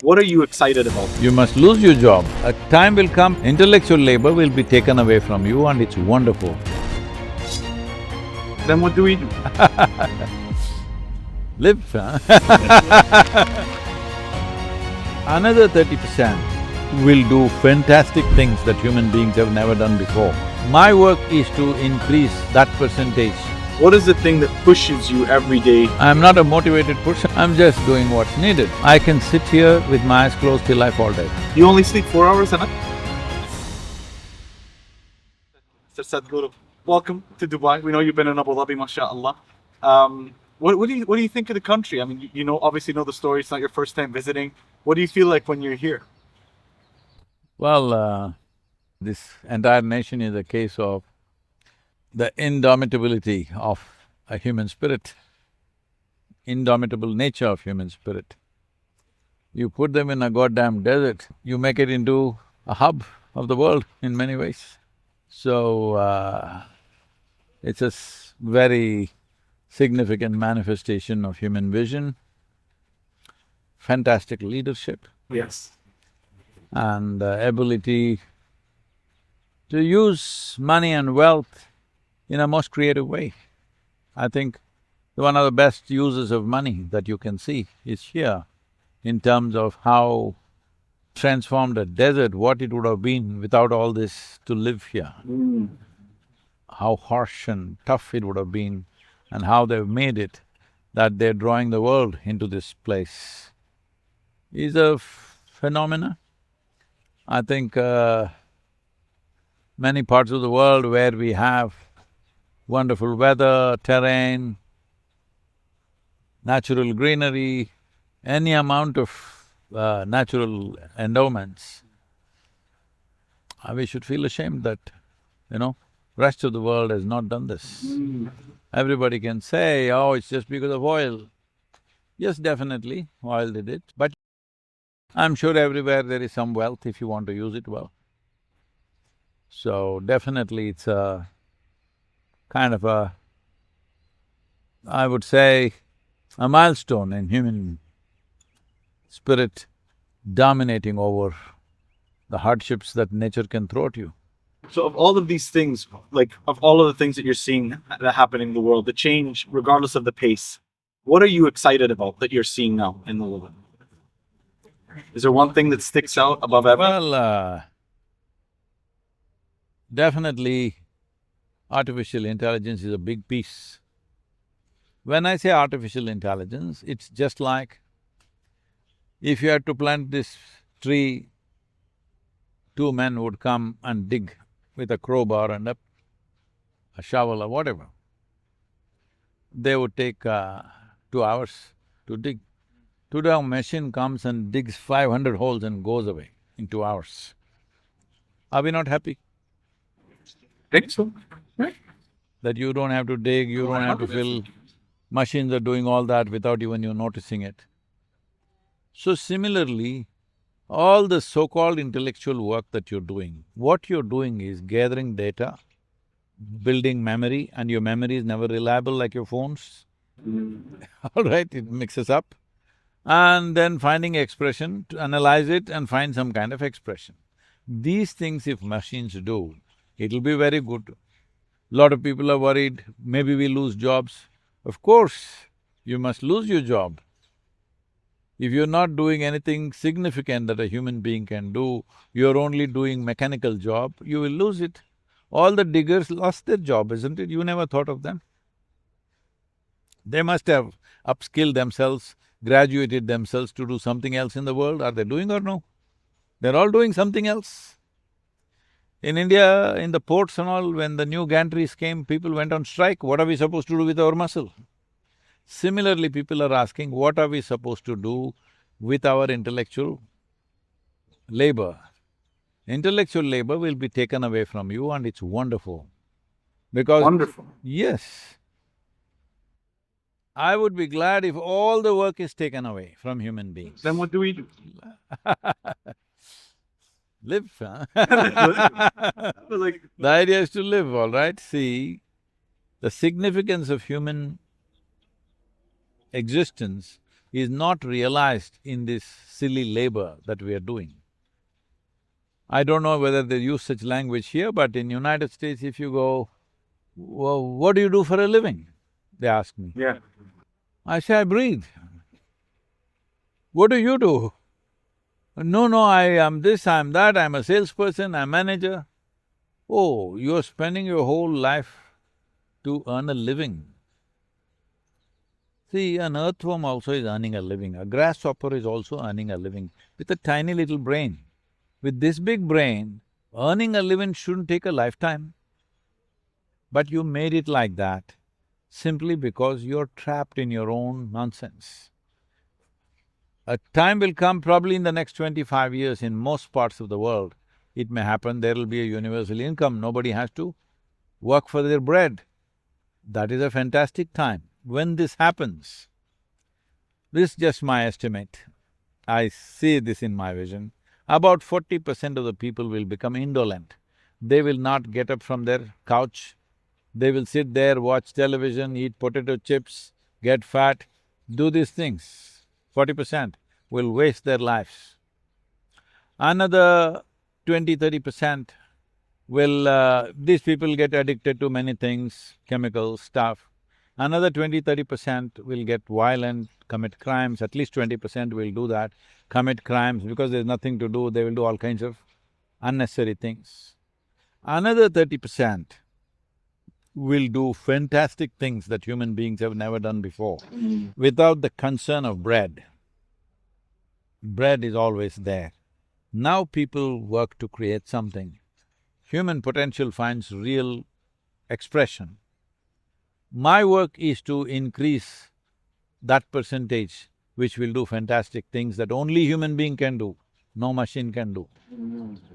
What are you excited about? You must lose your job. A time will come, intellectual labor will be taken away from you and it's wonderful. Then what do we do? Live, huh? Another 30% will do fantastic things that human beings have never done before. My work is to increase that percentage. What is the thing that pushes you every day? I'm not a motivated person, I'm just doing what's needed. I can sit here with my eyes closed till I fall dead. You only sleep 4 hours a night? Mr. Sadhguru, welcome to Dubai. We know you've been in Abu Dhabi, mashallah. What do you think of the country? I mean, you know, obviously know the story, it's not your first time visiting. What do you feel like when you're here? Well, this entire nation is a case of the indomitability of a human spirit, indomitable nature of human spirit. You put them in a goddamn desert, you make it into a hub of the world in many ways. So, it's a very significant manifestation of human vision, fantastic leadership, Yes. and ability to use money and wealth in a most creative way. I think one of the best uses of money that you can see is here, in terms of how transformed a desert, what it would have been without all this to live here. How harsh and tough it would have been, and how they've made it, that they're drawing the world into this place, is a phenomena. I think many parts of the world where we have wonderful weather, terrain, natural greenery, any amount of natural endowments, we should feel ashamed that, rest of the world has not done this. Everybody can say, oh, it's just because of oil. Yes, definitely, oil did it, but I'm sure everywhere there is some wealth if you want to use it well. So definitely it's a kind of a, I would say, a milestone in human spirit dominating over the hardships that nature can throw at you. So of all of these things, like of all of the things that you're seeing that happen in the world, the change, regardless of the pace, what are you excited about that you're seeing now in the world? Is there one thing that sticks out above everything? Well, definitely artificial intelligence is a big piece. When I say artificial intelligence, it's just like if you had to plant this tree, two men would come and dig with a crowbar and a shovel or whatever. They would take 2 hours to dig. Today a machine comes and digs 500 holes and goes away in 2 hours. Are we not happy? Think so, right? That you don't have to dig, you don't have to fill, machines are doing all that without even you noticing it. So similarly, all the so-called intellectual work that you're doing, what you're doing is gathering data, building memory, and your memory is never reliable like your phones. All right, it mixes up. And then finding expression, to analyze it and find some kind of expression. These things if machines do, it'll be very good. Lot of people are worried, maybe we lose jobs. Of course, you must lose your job. If you're not doing anything significant that a human being can do, you're only doing mechanical job, you will lose it. All the diggers lost their job, isn't it? You never thought of them. They must have upskilled themselves, graduated themselves to do something else in the world. Are they doing or no? They're all doing something else. In India, in the ports and all, when the new gantries came, people went on strike. What are we supposed to do with our muscle? Similarly, people are asking, what are we supposed to do with our intellectual labor? Intellectual labor will be taken away from you and it's wonderful. Because… Wonderful. Yes. I would be glad if all the work is taken away from human beings. Then what do we do? Live, huh? Like… The idea is to live, all right? See, the significance of human existence is not realized in this silly labor that we are doing. I don't know whether they use such language here, but in United States if you go, what do you do for a living? They ask me. Yeah. I say, I breathe. What do you do? No, I am this, I am that, I am a salesperson, I am manager. Oh, you're spending your whole life to earn a living. See, an earthworm also is earning a living, a grasshopper is also earning a living with a tiny little brain. With this big brain, earning a living shouldn't take a lifetime. But you made it like that simply because you're trapped in your own nonsense. A time will come, probably in the next 25 years, in most parts of the world, it may happen, there will be a universal income, nobody has to work for their bread. That is a fantastic time. When this happens, this is just my estimate, I see this in my vision, about 40% of the people will become indolent. They will not get up from their couch, they will sit there, watch television, eat potato chips, get fat, do these things. 40% will waste their lives. Another 20–30% will… these people get addicted to many things, chemicals, stuff. Another 20–30% will get violent, commit crimes, at least 20% will do that, commit crimes because there's nothing to do, they will do all kinds of unnecessary things. Another 30% will do fantastic things that human beings have never done before, without the concern of bread. Bread is always there. Now people work to create something. Human potential finds real expression. My work is to increase that percentage which will do fantastic things that only human being can do, no machine can do.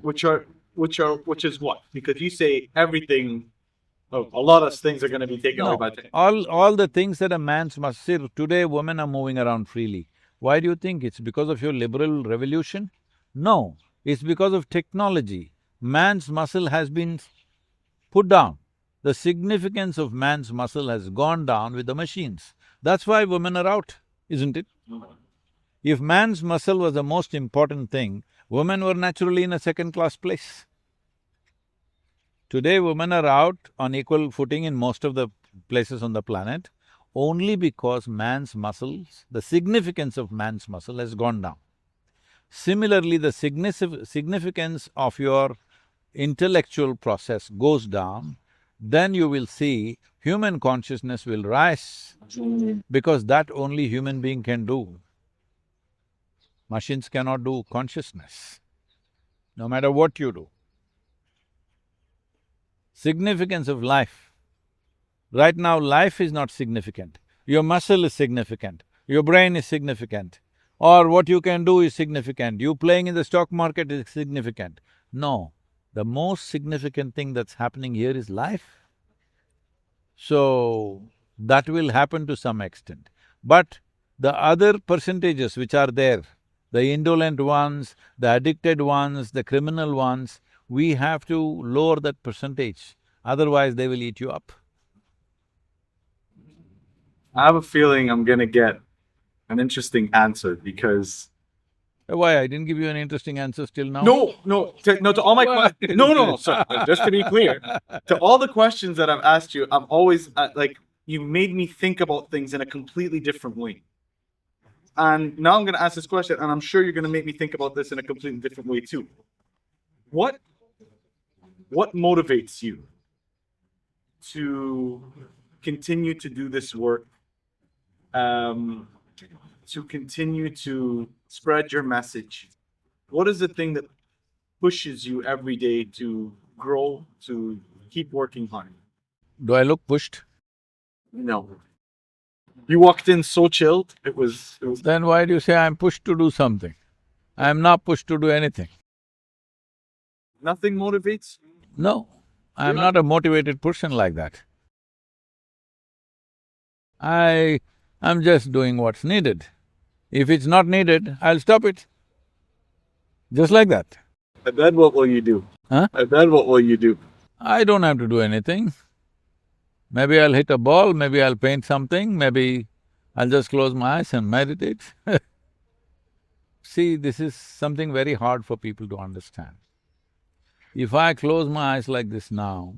Which is what? Because you say everything, a lot of things are gonna be taken away by technology. All the things that a man's must… See, today women are moving around freely. Why do you think? It's because of your liberal revolution? No, it's because of technology. Man's muscle has been put down. The significance of man's muscle has gone down with the machines. That's why women are out, isn't it? If man's muscle was the most important thing, women were naturally in a second-class place. Today women are out on equal footing in most of the places on the planet only because man's muscles, the significance of man's muscle has gone down. Similarly, the significance of your intellectual process goes down, then you will see human consciousness will rise because that only human being can do. Machines cannot do consciousness, no matter what you do. Significance of life. Right now, life is not significant. Your muscle is significant, your brain is significant, or what you can do is significant, you playing in the stock market is significant. No, the most significant thing that's happening here is life. So, that will happen to some extent. But the other percentages which are there, the indolent ones, the addicted ones, the criminal ones, we have to lower that percentage, otherwise they will eat you up. I have a feeling I'm gonna get an interesting answer because… Why, I didn't give you an interesting answer till now? To all my no, sorry, just to be clear, to all the questions that I've asked you, I've always, you made me think about things in a completely different way. And now I'm gonna ask this question, and I'm sure you're gonna make me think about this in a completely different way too. What motivates you to continue to do this work, to continue to spread your message? What is the thing that pushes you every day to grow, to keep working hard? Do I look pushed? No. You walked in so chilled, it was… Then why do you say I'm pushed to do something? I'm not pushed to do anything. Nothing motivates? No, I'm not a motivated person like that. I'm just doing what's needed. If it's not needed, I'll stop it. Just like that. And then what will you do? Huh? And then what will you do? I don't have to do anything. Maybe I'll hit a ball, maybe I'll paint something, maybe I'll just close my eyes and meditate. See, this is something very hard for people to understand. If I close my eyes like this now,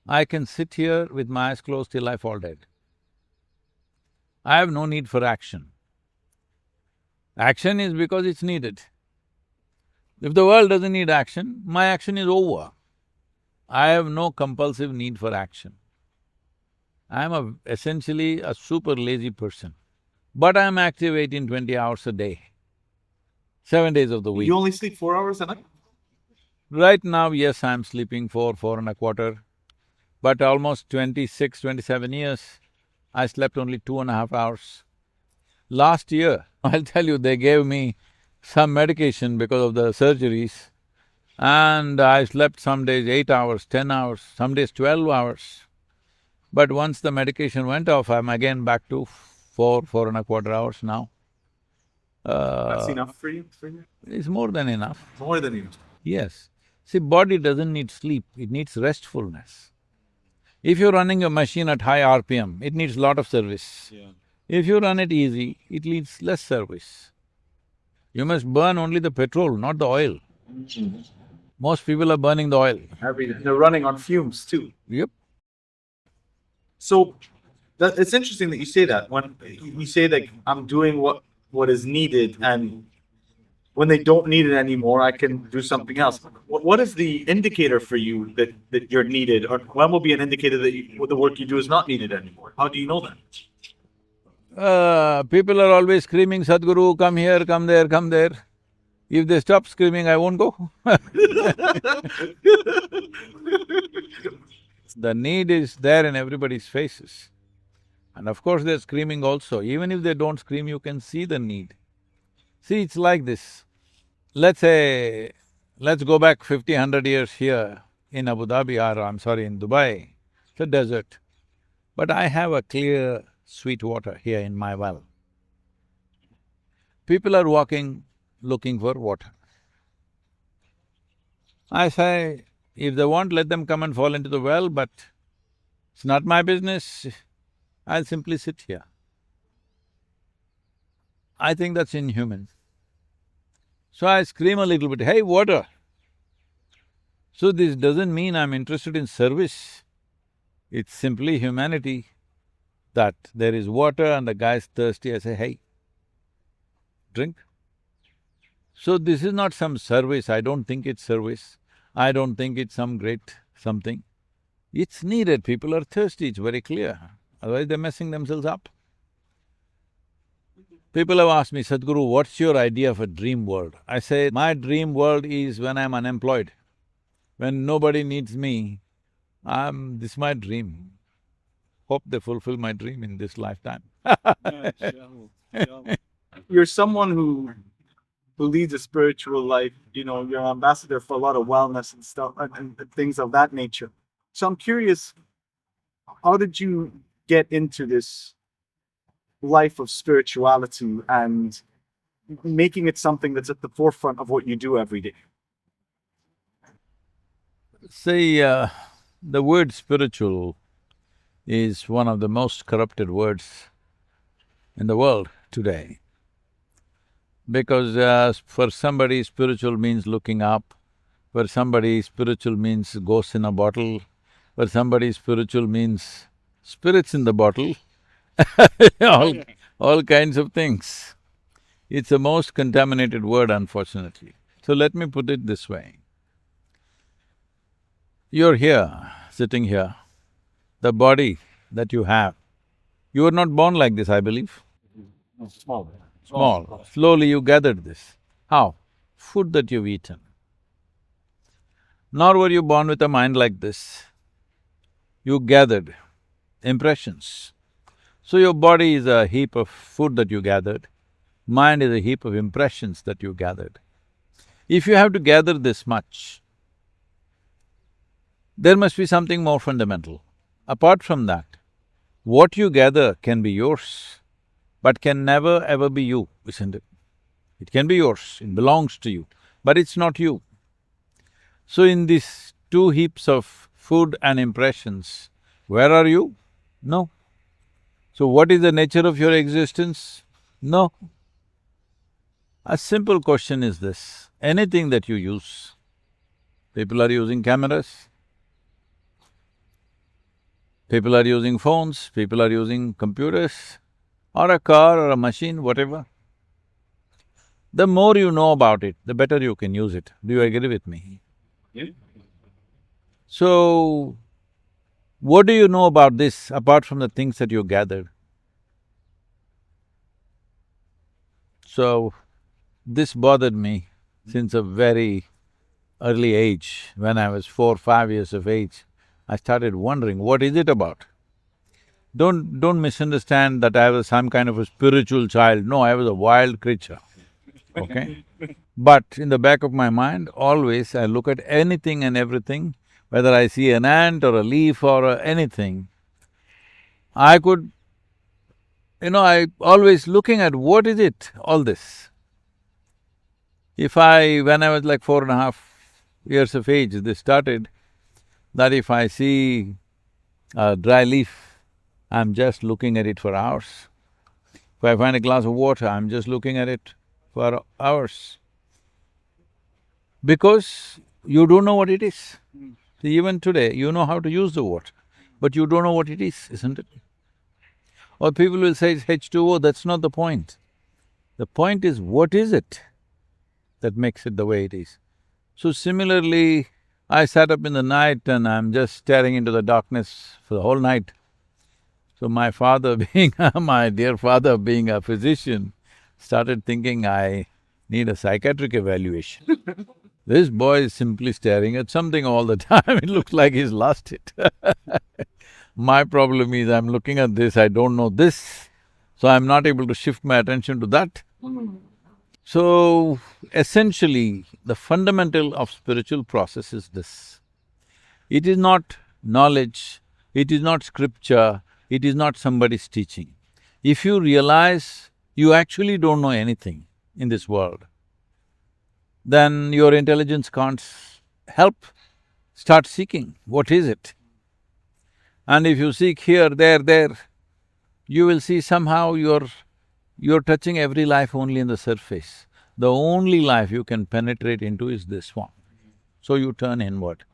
I can sit here with my eyes closed till I fall dead. I have no need for action. Action is because it's needed. If the world doesn't need action, my action is over. I have no compulsive need for action. I am essentially a super lazy person, but I am active 18-20 hours a day, 7 days of the week. You only sleep 4 hours a night? Right now, yes, I'm sleeping 4.25, but almost 26, 27 years, I slept only 2.5 hours. Last year, I'll tell you, they gave me some medication because of the surgeries, and I slept some days 8 hours, 10 hours, some days 12 hours. But once the medication went off, I'm again back to 4.25 hours now. That's enough for you? It's more than enough. More than enough. Yes. See, body doesn't need sleep, it needs restfulness. If you're running a machine at high RPM, it needs lot of service. Yeah. If you run it easy, it needs less service. You must burn only the petrol, not the oil. Most people are burning the oil. They're running on fumes too. Yep. So, it's interesting that you say that. When you say that I'm doing what is needed, and when they don't need it anymore, I can do something else. What is the indicator for you that you're needed, or when will be an indicator that the work you do is not needed anymore? How do you know that? People are always screaming, Sadhguru, come here, come there, come there. If they stop screaming, I won't go. The need is there in everybody's faces. And of course they're screaming also. Even if they don't scream, you can see the need. See, it's like this. Let's say, let's go back 50, 100 years here in Abu Dhabi or in Dubai, it's a desert. But I have a clear, sweet water here in my well. People are walking, looking for water. I say, if they want, let them come and fall into the well, but it's not my business, I'll simply sit here. I think that's inhuman. So I scream a little bit, hey, water! So this doesn't mean I'm interested in service. It's simply humanity that there is water and the guy's thirsty, I say, hey, drink. So this is not some service, I don't think it's service. I don't think it's some great something. It's needed, people are thirsty, it's very clear, otherwise they're messing themselves up. People have asked me, Sadhguru, what's your idea of a dream world? I say, my dream world is when I'm unemployed, when nobody needs me, this is my dream. Hope they fulfill my dream in this lifetime. You're someone who leads a spiritual life, you're an ambassador for a lot of wellness and stuff, and things of that nature. So I'm curious, how did you get into this life of spirituality and making it something that's at the forefront of what you do every day? See, the word spiritual is one of the most corrupted words in the world today. Because for somebody, spiritual means looking up, for somebody, spiritual means ghosts in a bottle, for somebody, spiritual means spirits in the bottle, all kinds of things. It's the most contaminated word, unfortunately. So let me put it this way. You're here, sitting here, the body that you have, you were not born like this, I believe. Small. Slowly you gathered this. How? Food that you've eaten. Nor were you born with a mind like this. You gathered impressions. So your body is a heap of food that you gathered, mind is a heap of impressions that you gathered. If you have to gather this much, there must be something more fundamental. Apart from that, what you gather can be yours, but can never ever be you, isn't it? It can be yours, it belongs to you, but it's not you. So in these two heaps of food and impressions, where are you? No. So what is the nature of your existence? No. A simple question is this: anything that you use, people are using cameras, people are using phones, people are using computers, or a car or a machine, whatever. The more you know about it, the better you can use it. Do you agree with me? Yeah. So, what do you know about this apart from the things that you gathered? So, this bothered me since a very early age. When I was 4, 5 years of age, I started wondering, what is it about? Don't misunderstand that I was some kind of a spiritual child. No, I was a wild creature, okay? But in the back of my mind, always I look at anything and everything, whether I see an ant or a leaf or anything, I could… I always looking at what is it, all this. When I was like 4.5 years of age, this started, that if I see a dry leaf, I'm just looking at it for hours. If I find a glass of water, I'm just looking at it for hours. Because you don't know what it is. See, even today, you know how to use the water, but you don't know what it is, isn't it? Or people will say it's H2O, that's not the point. The point is, what is it that makes it the way it is? So similarly, I sat up in the night and I'm just staring into the darkness for the whole night. So my father being my dear father being a physician, started thinking I need a psychiatric evaluation. This boy is simply staring at something all the time, it looks like he's lost it. My problem is I'm looking at this, I don't know this, so I'm not able to shift my attention to that. So, essentially, the fundamental of spiritual process is this. It is not knowledge, it is not scripture, it is not somebody's teaching. If you realize you actually don't know anything in this world, then your intelligence can't help. Start seeking, what is it? And if you seek here, there, you will see somehow you're touching every life only in the surface. The only life you can penetrate into is this one. So you turn inward.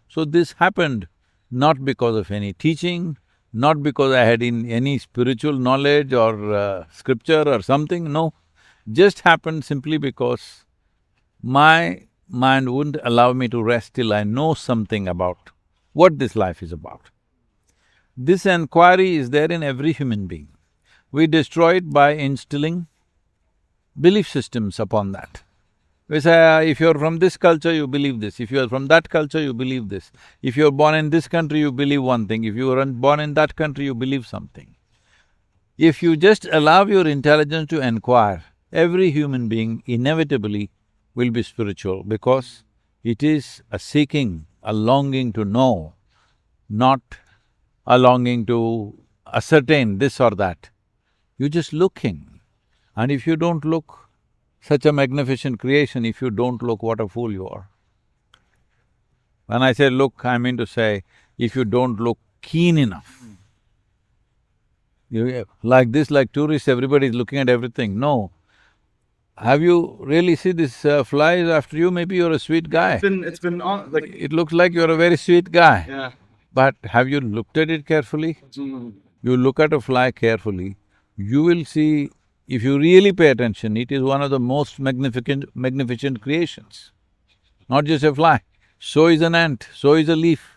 So this happened not because of any teaching, not because I had any spiritual knowledge or scripture or something, no. Just happened simply because my mind wouldn't allow me to rest till I know something about what this life is about. This inquiry is there in every human being. We destroy it by instilling belief systems upon that. We say, if you're from this culture, you believe this, if you're from that culture, you believe this. If you're born in this country, you believe one thing, if you were born in that country, you believe something. If you just allow your intelligence to inquire, every human being inevitably will be spiritual because it is a seeking, a longing to know, not a longing to ascertain this or that. You're just looking. And if you don't look, such a magnificent creation, if you don't look, what a fool you are. When I say look, I mean to say, if you don't look keen enough. Like this, like tourists, everybody is looking at everything. No. Have you really see this fly is after you? Maybe you're a sweet guy. It's been on, like… It looks like you're a very sweet guy. Yeah. But have you looked at it carefully? You look at a fly carefully, you will see, if you really pay attention, it is one of the most magnificent creations. Not just a fly, so is an ant, so is a leaf,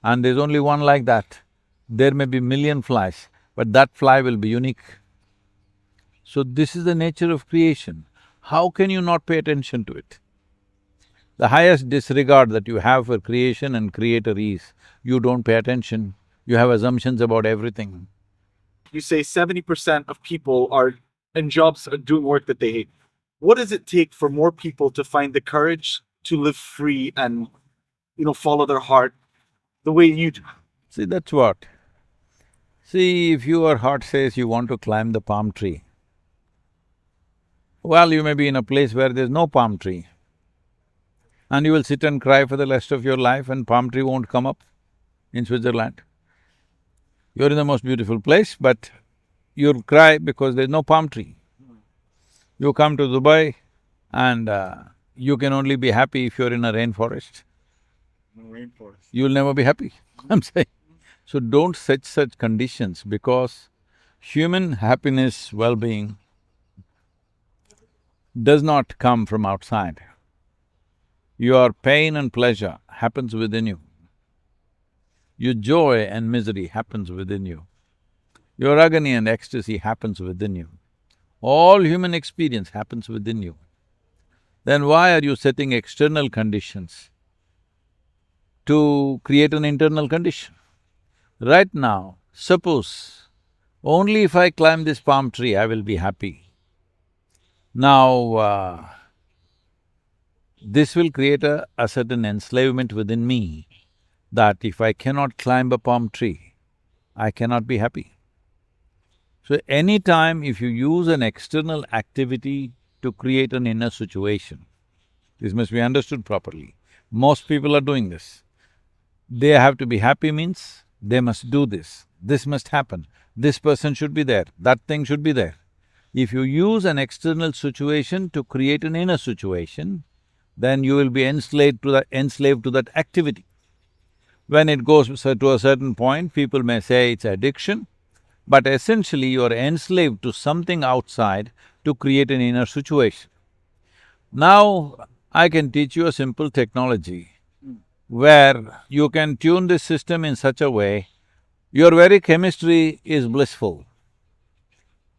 and there's only one like that. There may be million flies, but that fly will be unique. So this is the nature of creation. How can you not pay attention to it? The highest disregard that you have for creation and creator is, you don't pay attention, you have assumptions about everything. You say 70% of people are in jobs doing work that they hate. What does it take for more people to find the courage to live free and, follow their heart the way you do? See, that's what. See, if your heart says you want to climb the palm tree, well, you may be in a place where there's no palm tree, and you will sit and cry for the rest of your life and palm tree won't come up in Switzerland. You're in the most beautiful place, but you'll cry because there's no palm tree. You come to Dubai and you can only be happy if you're in a rainforest. No rainforest. You'll never be happy, I'm saying. So don't set such conditions because human happiness, well-being does not come from outside. Your pain and pleasure happens within you. Your joy and misery happens within you. Your agony and ecstasy happens within you. All human experience happens within you. Then why are you setting external conditions to create an internal condition? Right now, suppose only if I climb this palm tree I will be happy. Now, this will create a certain enslavement within me that if I cannot climb a palm tree, I cannot be happy. So any time if you use an external activity to create an inner situation, this must be understood properly. Most people are doing this. They have to be happy means they must do this must happen, this person should be there, that thing should be there. If you use an external situation to create an inner situation, then you will be enslaved to that activity. When it goes to a certain point, people may say it's addiction, but essentially you're enslaved to something outside to create an inner situation. Now, I can teach you a simple technology where you can tune this system in such a way, your very chemistry is blissful.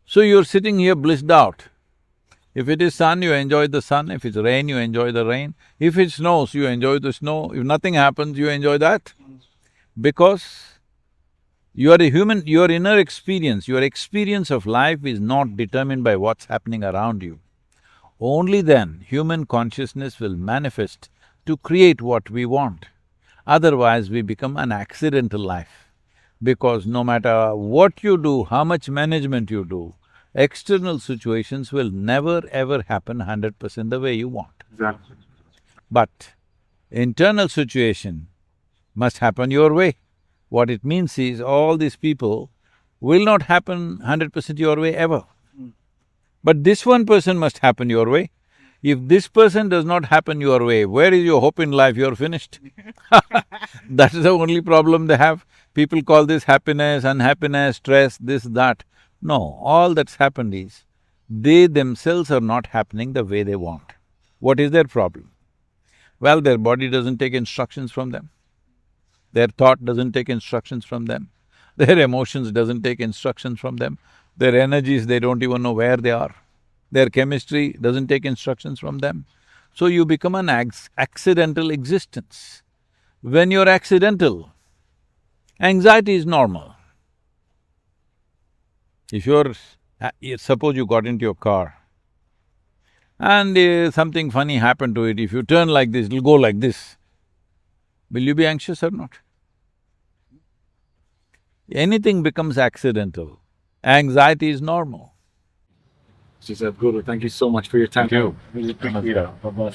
So you're sitting here blissed out. If it is sun, you enjoy the sun, if it's rain, you enjoy the rain. If it snows, you enjoy the snow, if nothing happens, you enjoy that. Because you are a human, your inner experience, your experience of life is not determined by what's happening around you. Only then human consciousness will manifest to create what we want. Otherwise, we become an accidental life. Because no matter what you do, how much management you do, external situations will never ever happen 100% the way you want. Exactly. But internal situation must happen your way. What it means is all these people will not happen 100% your way ever. But this one person must happen your way. If this person does not happen your way, where is your hope in life? You're finished. That's the only problem they have. People call this happiness, unhappiness, stress, this, that. No, all that's happened is, they themselves are not happening the way they want. What is their problem? Well, their body doesn't take instructions from them. Their thought doesn't take instructions from them. Their emotions doesn't take instructions from them. Their energies, they don't even know where they are. Their chemistry doesn't take instructions from them. So you become an accidental existence. When you're accidental, anxiety is normal. If suppose you got into your car and something funny happened to it, if you turn like this, it'll go like this. Will you be anxious or not? Anything becomes accidental. Anxiety is normal. Sadhguru, thank you so much for your time. Thank you. Really appreciate it. Bye-bye.